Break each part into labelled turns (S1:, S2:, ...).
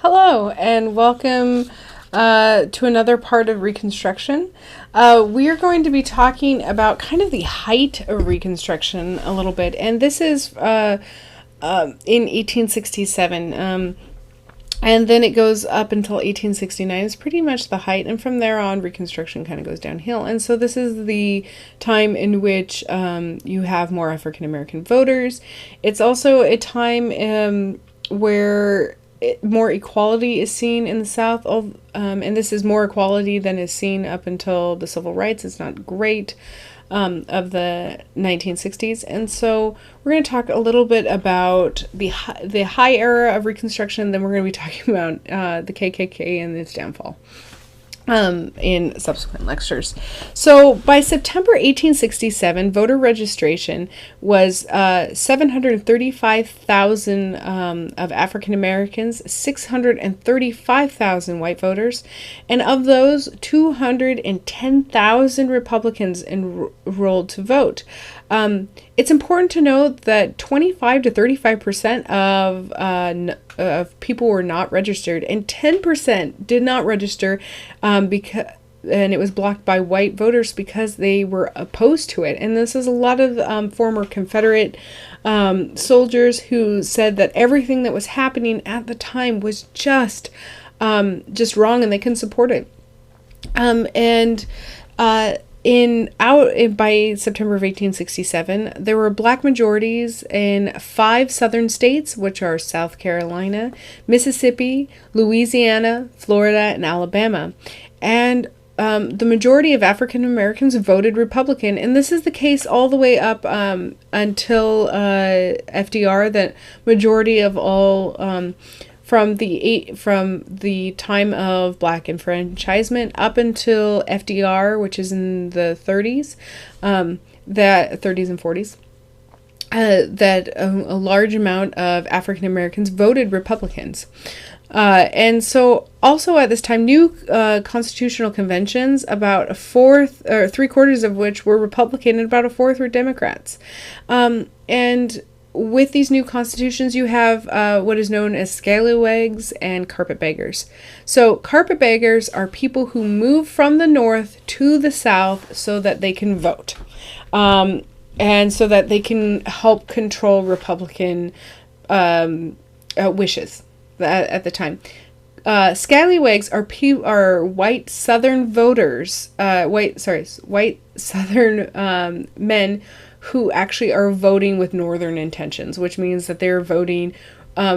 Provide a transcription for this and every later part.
S1: Hello, and welcome to another part of Reconstruction. We are going to be talking about kind of the height of Reconstruction a little bit, and this is in 1867. And then it goes up until 1869. It's pretty much the height, and from there on, Reconstruction kind of goes downhill. And so this is the time in which you have more African American voters. It's also a time where more equality is seen in the South, and this is more equality than is seen up until the Civil Rights. It's not great of the 1960s, and so we're going to talk a little bit about the high era of Reconstruction. Then we're going to be talking about the KKK and its downfall in subsequent lectures. So by September 1867, voter registration was 735,000 of African Americans, 635,000 white voters, and of those, 210,000 Republicans enrolled to vote. It's important to note that 25 to 35% of people were not registered, and 10% did not register because, and it was blocked by white voters because they were opposed to it. And this is a lot of former Confederate soldiers who said that everything that was happening at the time was just wrong, and they couldn't support it. By September of 1867, there were black majorities in 5 southern states, which are South Carolina, Mississippi, Louisiana, Florida, and Alabama. And the majority of African Americans voted Republican, and this is the case all the way up until FDR. That majority of all from the time of black enfranchisement up until FDR, which is in the 30s, that 30s and 40s, that a large amount of African Americans voted Republicans. And so also at this time, new constitutional conventions, about a fourth or 3/4 of which were Republican and about a fourth were Democrats. And with these new constitutions, you have what is known as scallywags and carpetbaggers. So carpetbaggers are people who move from the North to the South so that they can vote, and so that they can help control Republican wishes at the time. Scallywags are white Southern voters, white Southern men who actually are voting with Northern intentions, which means that they're voting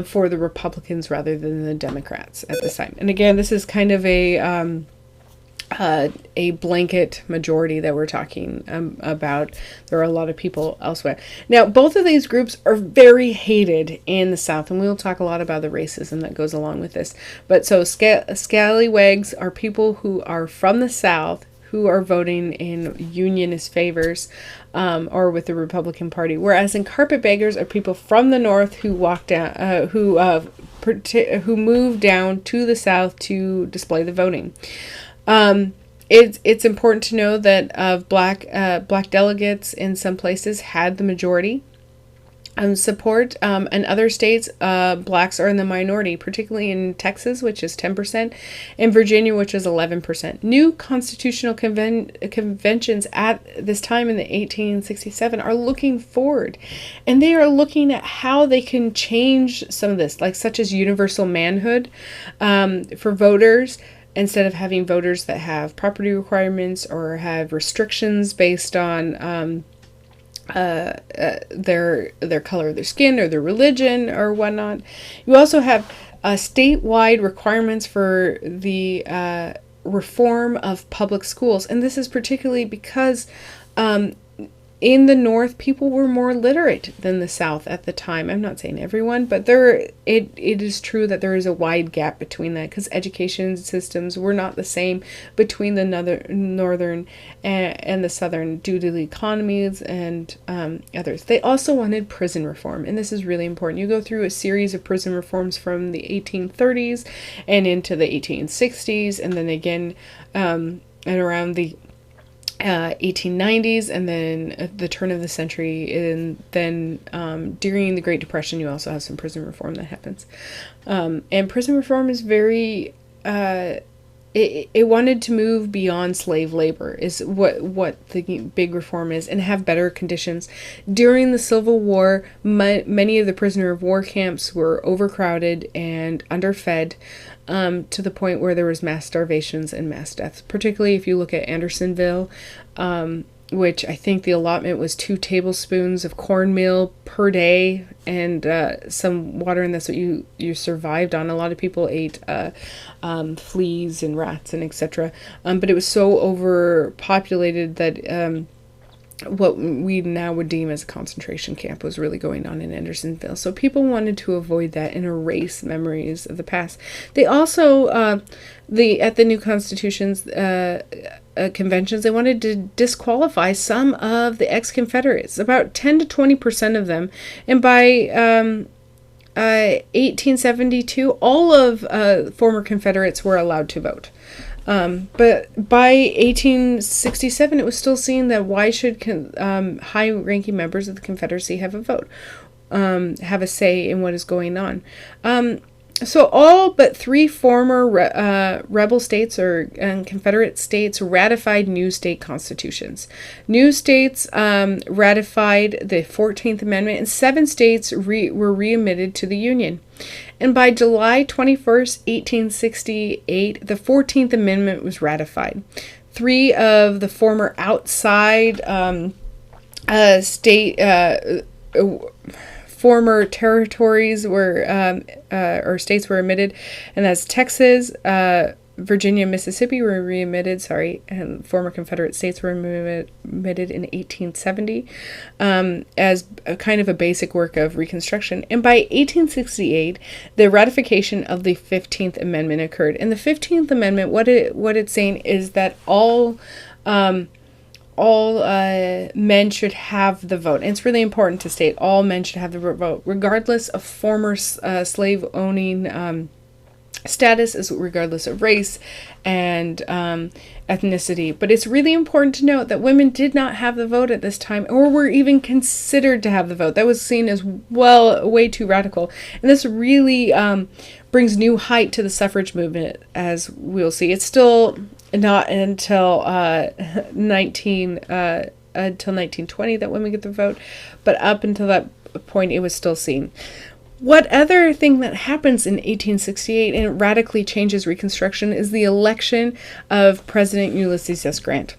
S1: for the Republicans rather than the Democrats at this time. And again, this is kind of a blanket majority that we're talking about. There are a lot of people elsewhere. Now, both of these groups are very hated in the South, and we'll talk a lot about the racism that goes along with this. But so scallywags are people who are from the South who are voting in unionist favors or with the Republican Party, whereas in carpetbaggers are people from the North who walk down, who move down to the South to display the voting. It's important to know that black delegates in some places had the majority support. In other states, blacks are in the minority, particularly in Texas, which is 10%, and Virginia, which is 11%. New constitutional conventions at this time in the 1867 are looking forward, and they are looking at how they can change some of this, like such as universal manhood for voters. Instead of having voters that have property requirements or have restrictions based on their color of their skin or their religion or whatnot. You also have statewide requirements for the reform of public schools, and this is particularly because in the North, people were more literate than the South at the time. I'm not saying everyone, but it is true that there is a wide gap between that because education systems were not the same between the Northern and the Southern due to the economies and others. They also wanted prison reform, and this is really important. You go through a series of prison reforms from the 1830s and into the 1860s, and then again and around the 1890s, and then at the turn of the century, and then during the Great Depression, you also have some prison reform that happens. And prison reform is very, it wanted to move beyond slave labor, is what the big reform is, and have better conditions. During the Civil War, many of the prisoner of war camps were overcrowded and underfed, to the point where there was mass starvations and mass deaths. Particularly if you look at Andersonville, which I think the allotment was 2 tablespoons of cornmeal per day and some water, and that's what you survived on. A lot of people ate fleas and rats and etc. But it was so overpopulated that what we now would deem as a concentration camp was really going on in Andersonville. So people wanted to avoid that and erase memories of the past. They also, at the new constitutions conventions, they wanted to disqualify some of the ex-Confederates, about 10 to 20% of them. And by 1872, all of former Confederates were allowed to vote. But by 1867, it was still seen that why should high-ranking members of the Confederacy have a vote, have a say in what is going on. So all but 3 former rebel states or Confederate states ratified new state constitutions. New states ratified the 14th Amendment, and 7 states were readmitted to the Union. And by July 21st, 1868, the 14th Amendment was ratified. 3 of the former outside former territories or states were admitted, and that's Texas, Virginia, Mississippi were readmitted, and former Confederate states were admitted in 1870 as a kind of a basic work of Reconstruction. And by 1868, the ratification of the 15th Amendment occurred. And the 15th Amendment, what it's saying is that all men should have the vote. And it's really important to state all men should have the vote, regardless of former slave-owning status, regardless of race and ethnicity. But it's really important to note that women did not have the vote at this time, or were even considered to have the vote. That was seen as way too radical. And this really brings new height to the suffrage movement, as we'll see. It's still not until 1920 that women get the vote, but up until that point, it was still seen. What other thing that happens in 1868 and it radically changes Reconstruction is the election of President Ulysses S. Grant.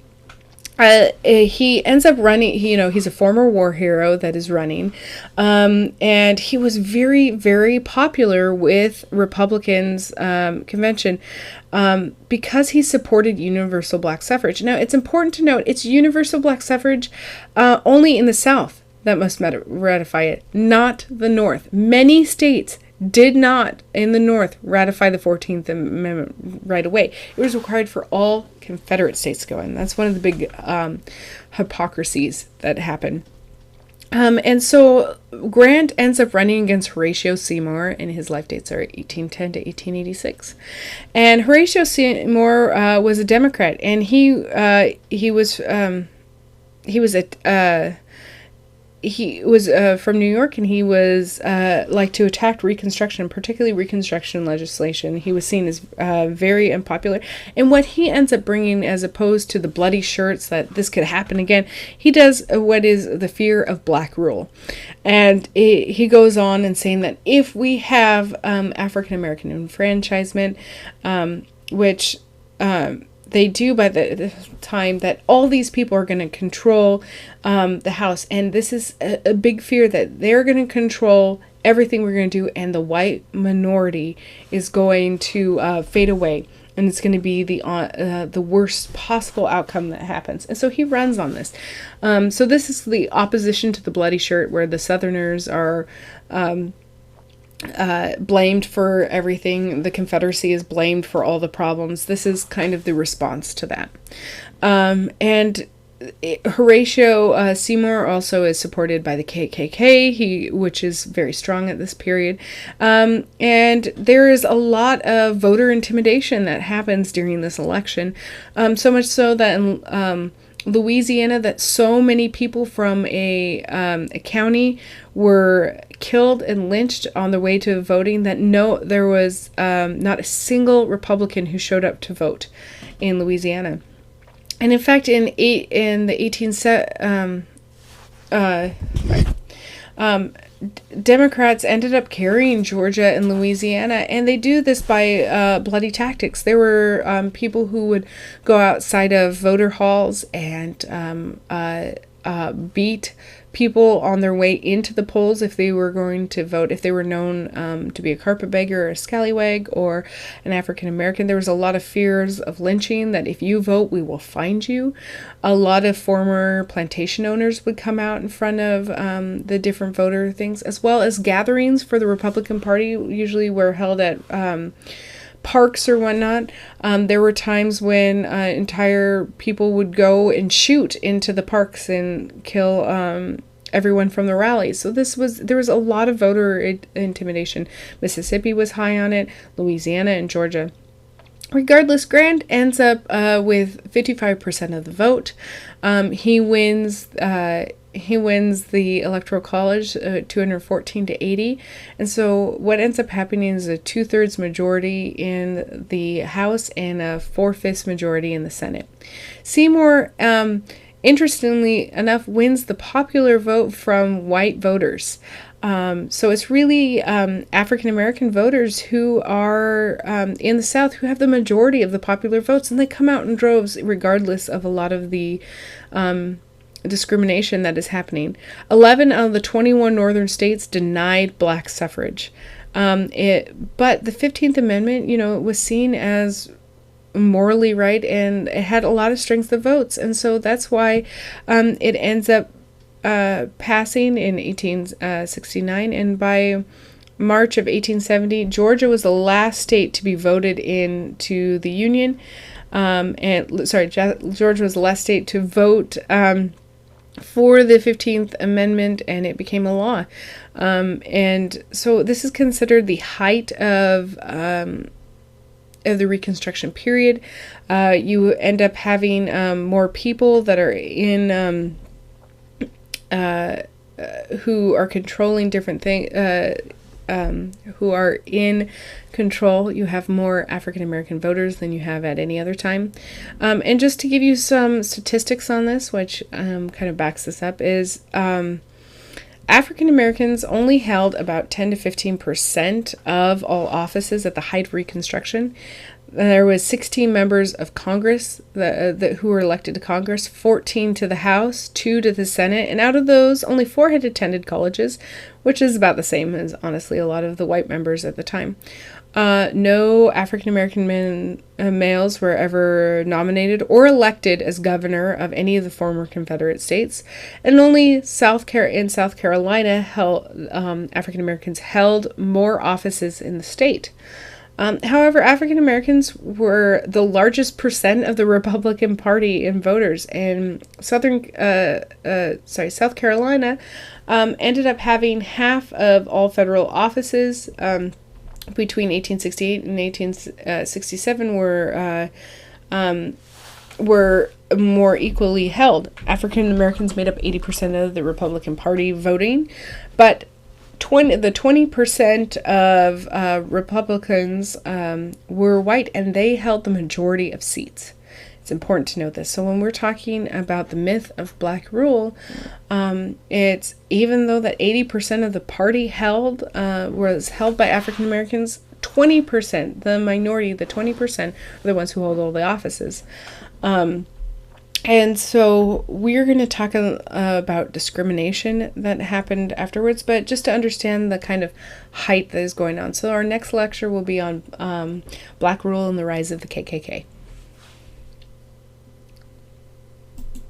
S1: He ends up running, he's a former war hero that is running, and he was very, very popular with Republicans' convention because he supported universal black suffrage. Now, it's important to note, it's universal black suffrage only in the South that must ratify it, not the North. Many states did not, in the North, ratify the 14th Amendment right away. It was required for all Confederate states to go in. That's one of the big hypocrisies that happened. And so Grant ends up running against Horatio Seymour, and his life dates are 1810 to 1886. And Horatio Seymour was a Democrat, and he was from New York, and he was like to attack Reconstruction, particularly Reconstruction legislation. He was seen as very unpopular. And what he ends up bringing, as opposed to the bloody shirts that this could happen again, he does what is the fear of black rule. And he goes on and saying that if we have African American enfranchisement, which they do by the time that all these people are going to control the House. And this is a big fear that they're going to control everything we're going to do, and the white minority is going to fade away. And it's going to be the worst possible outcome that happens. And so he runs on this. So this is the opposition to the bloody shirt, where the Southerners are blamed for everything. The Confederacy is blamed for all the problems. This is kind of the response to that. And Horatio Seymour also is supported by the KKK, which is very strong at this period. And there is a lot of voter intimidation that happens during this election. So much so that Louisiana, that so many people from a county were killed and lynched on the way to voting that there was not a single Republican who showed up to vote in Louisiana. And in fact, in the 18 Democrats ended up carrying Georgia and Louisiana, and they do this by bloody tactics. There were people who would go outside of voter halls and beat people on their way into the polls if they were going to vote, if they were known to be a carpetbagger or a scallywag or an African American. There was a lot of fears of lynching, that if you vote, we will find you. A lot of former plantation owners would come out in front of the different voter things, as well as gatherings for the Republican Party usually were held at parks or whatnot. There were times when entire people would go and shoot into the parks and kill everyone from the rallies. So there was a lot of voter intimidation. Mississippi was high on it, Louisiana and Georgia. Regardless, Grant ends up with 55% of the vote. He wins the Electoral College 214 to 80. And so what ends up happening is a 2/3 majority in the House and a 4/5 majority in the Senate. Seymour, interestingly enough, wins the popular vote from white voters. So it's really African American voters who are in the South who have the majority of the popular votes, and they come out in droves regardless of a lot of the discrimination that is happening. 11 out of the 21 northern states denied black suffrage. But the 15th Amendment, was seen as morally right, and it had a lot of strength of votes. And so that's why it ends up passing in 1869. And by March of 1870, Georgia was the last state to be voted into the Union. Georgia was the last state to vote for the 15th Amendment, and it became a law. And so this is considered the height of the Reconstruction period. You end up having more people that are in who are controlling different things, who are in control. You have more African American voters than you have at any other time. And just to give you some statistics on this, which kind of backs this up, is African Americans only held about 10 to 15% of all offices at the height of Reconstruction. There was 16 members of Congress who were elected to Congress, 14 to the House, 2 to the Senate, and out of those, only 4 had attended colleges, which is about the same as, honestly, a lot of the white members at the time. No African American males were ever nominated or elected as governor of any of the former Confederate states, and only South Carolina held African Americans held more offices in the state. However, African Americans were the largest percent of the Republican Party in voters, and South Carolina ended up having half of all federal offices. Between 1868 and 1867 were more equally held. African Americans made up 80% of the Republican Party voting, but the 20% of Republicans were white, and they held the majority of seats. It's important to note this. So when we're talking about the myth of black rule, it's even though that 80% of the party was held by African Americans, 20%, the minority, the 20%, are the ones who hold all the offices. And so we're going to talk about discrimination that happened afterwards, but just to understand the kind of height that is going on. So our next lecture will be on black rule and the rise of the KKK.